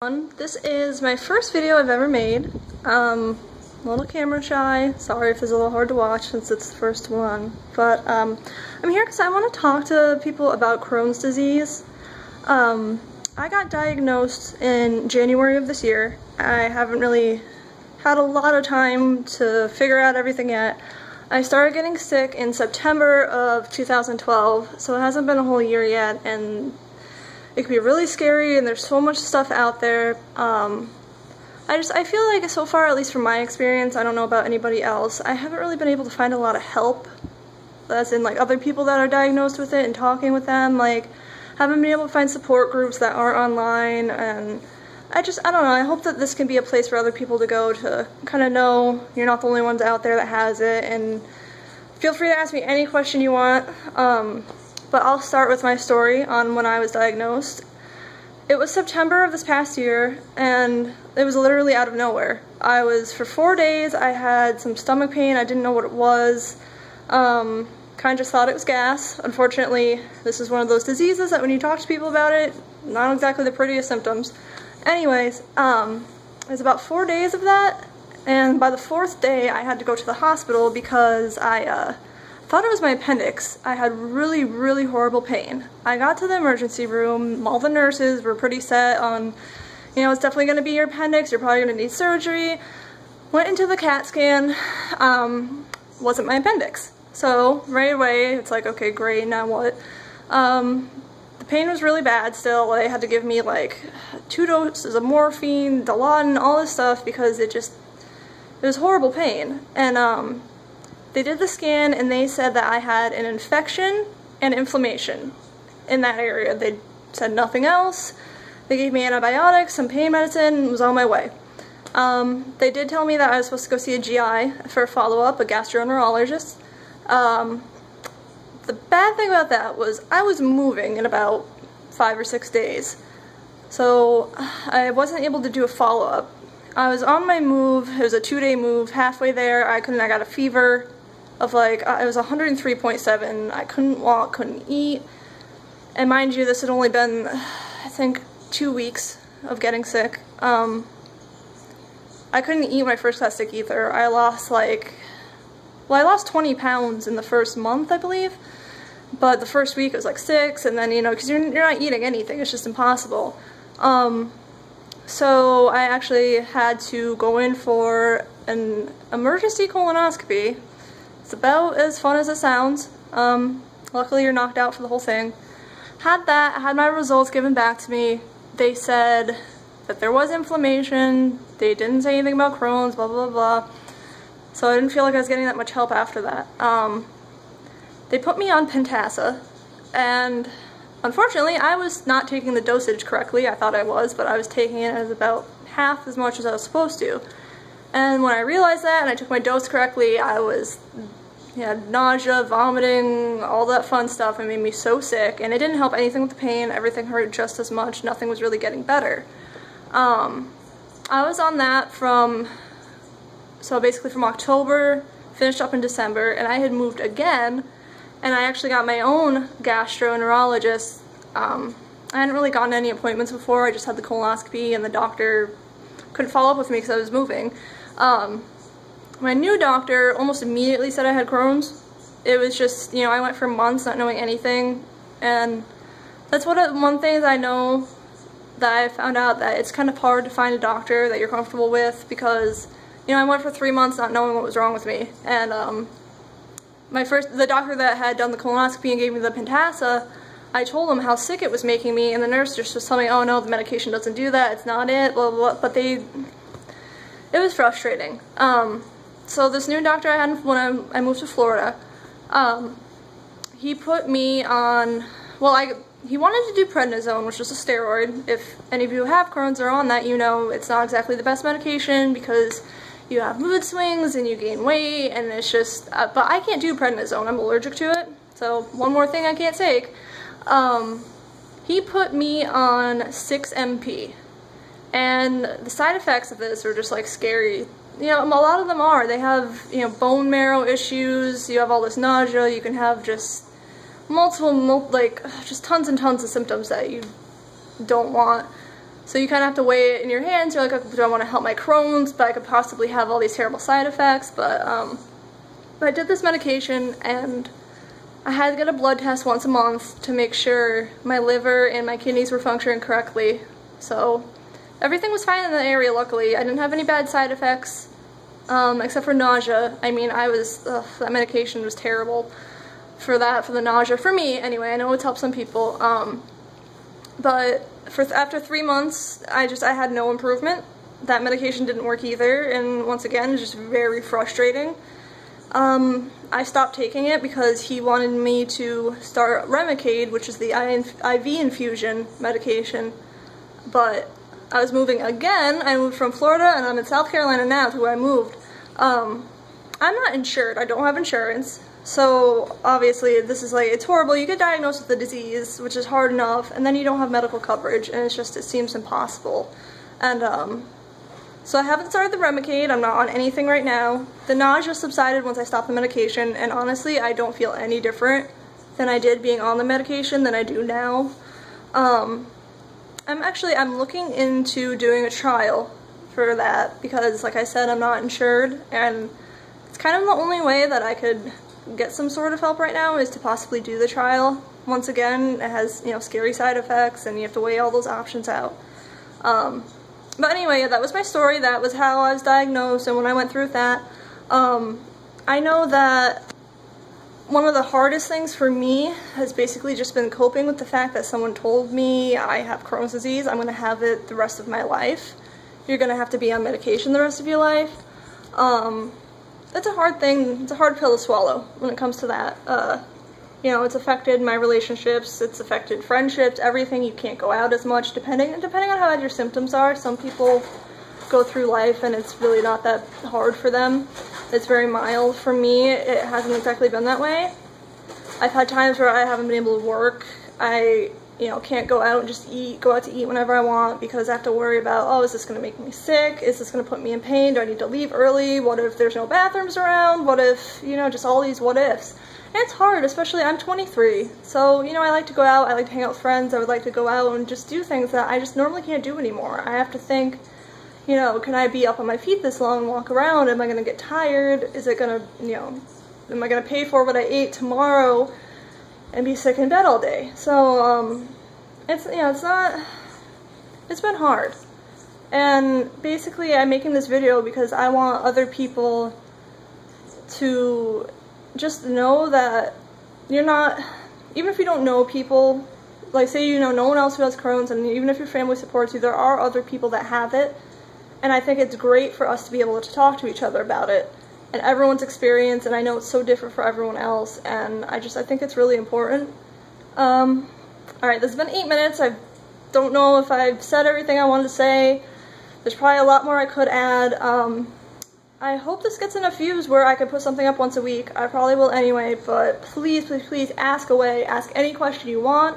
This is my first video I've ever made. A little camera shy. Sorry if it's a little hard to watch since it's the first one. But I'm here because I want to talk to people about Crohn's disease. I got diagnosed in January of this year. I haven't really had a lot of time to figure out everything yet. I started getting sick in September of 2012, so it hasn't been a whole year yet, and it can be really scary, and there's so much stuff out there. I feel like so far, at least from my experience, I don't know about anybody else, I haven't really been able to find a lot of help, as in like other people that are diagnosed with it and talking with them. Like, haven't been able to find support groups that aren't online, and I don't know, I hope that this can be a place for other people to go to kind of know you're not the only ones out there that has it. And feel free to ask me any question you want. But I'll start with my story on when I was diagnosed. It was September of this past year, and it was literally out of nowhere. For 4 days, I had some stomach pain. I didn't know what it was. Kind of just thought it was gas. Unfortunately, this is one of those diseases that when you talk to people about it, not exactly the prettiest symptoms. Anyways, it was about 4 days of that, and by the 4th day, I had to go to the hospital because I thought it was my appendix. I had really, really horrible pain. I got to the emergency room. All the nurses were pretty set on, you know, it's definitely going to be your appendix. You're probably going to need surgery. Went into the CAT scan. Wasn't my appendix. So right away, it's like, okay, great. Now what? The pain was really bad still. They had to give me like 2 doses of morphine, Dilaudid, all this stuff because it was horrible pain. And they did the scan and they said that I had an infection and inflammation in that area. They said nothing else. They gave me antibiotics, some pain medicine, and was on my way. They did tell me that I was supposed to go see a GI for a follow-up, a gastroenterologist. The bad thing about that was I was moving in about 5 or 6 days. So I wasn't able to do a follow-up. I was on my move. It was a 2-day move. Halfway there, I got a fever of like, it was 103.7. I couldn't walk, couldn't eat. And mind you, this had only been, I think, 2 weeks of getting sick. I couldn't eat when I first got sick either. I lost I lost 20 pounds in the first month, I believe. But the first week it was like 6, and then, you know, because you're not eating anything, it's just impossible. So I actually had to go in for an emergency colonoscopy. It's about as fun as it sounds. Luckily you're knocked out for the whole thing. Had my results given back to me. They said that there was inflammation. They didn't say anything about Crohn's, blah, blah, blah. So I didn't feel like I was getting that much help after that. They put me on Pentasa, and unfortunately I was not taking the dosage correctly. I thought I was, but I was taking it as about half as much as I was supposed to. And when I realized that and I took my dose correctly, I was, nausea, vomiting, all that fun stuff. It made me so sick, and it didn't help anything with the pain. Everything hurt just as much. Nothing was really getting better. I was on that so basically from October, finished up in December, and I had moved again, and I actually got my own gastroenterologist. I hadn't really gotten any appointments before. I just had the colonoscopy, and the doctor couldn't follow up with me because I was moving. My new doctor almost immediately said I had Crohn's. It was just, I went for months not knowing anything, and that's one thing that I know that I found out, that it's kind of hard to find a doctor that you're comfortable with, because I went for 3 months not knowing what was wrong with me, and the doctor that had done the colonoscopy and gave me the Pentasa, I told him how sick it was making me, and the nurse just was telling me, oh no, the medication doesn't do that, it's not it, blah, blah, blah. But it was frustrating. So this new doctor I had when I moved to Florida, he put me on, he wanted to do prednisone, which is a steroid. If any of you have Crohn's or on that, you know it's not exactly the best medication because you have mood swings and you gain weight, and it's just, but I can't do prednisone. I'm allergic to it, so one more thing I can't take. He put me on 6-MP, and the side effects of this are just like scary. A lot of them are. They have, bone marrow issues, you have all this nausea, you can have just just tons and tons of symptoms that you don't want. So you kind of have to weigh it in your hands. You're like, okay, do I want to help my Crohn's, but I could possibly have all these terrible side effects. But I did this medication, and I had to get a blood test once a month to make sure my liver and my kidneys were functioning correctly. So everything was fine in the area, luckily. I didn't have any bad side effects, except for nausea. I mean, that medication was terrible for the nausea. For me, anyway. I know it's helped some people. But after 3 months, I had no improvement. That medication didn't work either, and once again, it's just very frustrating. I stopped taking it because he wanted me to start Remicade, which is the IV infusion medication, but I was moving again. I moved from Florida, and I'm in South Carolina now, to where I moved. I'm not insured. I don't have insurance, so obviously this is like, it's horrible. You get diagnosed with the disease, which is hard enough, and then you don't have medical coverage, and it seems impossible. And so I haven't started the Remicade. I'm not on anything right now. The nausea subsided once I stopped the medication, and honestly, I don't feel any different than I did being on the medication than I do now. I'm looking into doing a trial for that because, like I said, I'm not insured, and it's kind of the only way that I could get some sort of help right now is to possibly do the trial. Once again, it has, scary side effects, and you have to weigh all those options out. But anyway, yeah, that was my story. That was how I was diagnosed, and when I went through that, I know that one of the hardest things for me has basically just been coping with the fact that someone told me I have Crohn's disease. I'm going to have it the rest of my life. You're going to have to be on medication the rest of your life. It's a hard thing. It's a hard pill to swallow when it comes to that. It's affected my relationships, it's affected friendships, everything. You can't go out as much, depending on how bad your symptoms are. Some people go through life and it's really not that hard for them. It's very mild. For me, it hasn't exactly been that way. I've had times where I haven't been able to work. I, can't go out and just go out to eat whenever I want because I have to worry about, oh, is this going to make me sick? Is this going to put me in pain? Do I need to leave early? What if there's no bathrooms around? What if, just all these what ifs. And it's hard, especially I'm 23, so, I like to go out, I like to hang out with friends, I would like to go out and just do things that I just normally can't do anymore. I have to think, can I be up on my feet this long and walk around? Am I going to get tired? Is it going to, am I going to pay for what I ate tomorrow and be sick in bed all day? So, it's been hard. And basically I'm making this video because I want other people to just know that you're not, even if you don't know people, like say no one else who has Crohn's, and even if your family supports you, there are other people that have it, and I think it's great for us to be able to talk to each other about it, and everyone's experience, and I know it's so different for everyone else, and I think it's really important. Alright, this has been 8 minutes. I don't know if I've said everything I wanted to say. There's probably a lot more I could add. I hope this gets enough views where I could put something up once a week. I probably will anyway, but please, please, please ask away. Ask any question you want.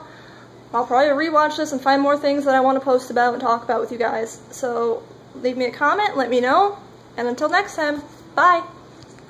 I'll probably rewatch this and find more things that I want to post about and talk about with you guys. So leave me a comment, let me know, and until next time, bye!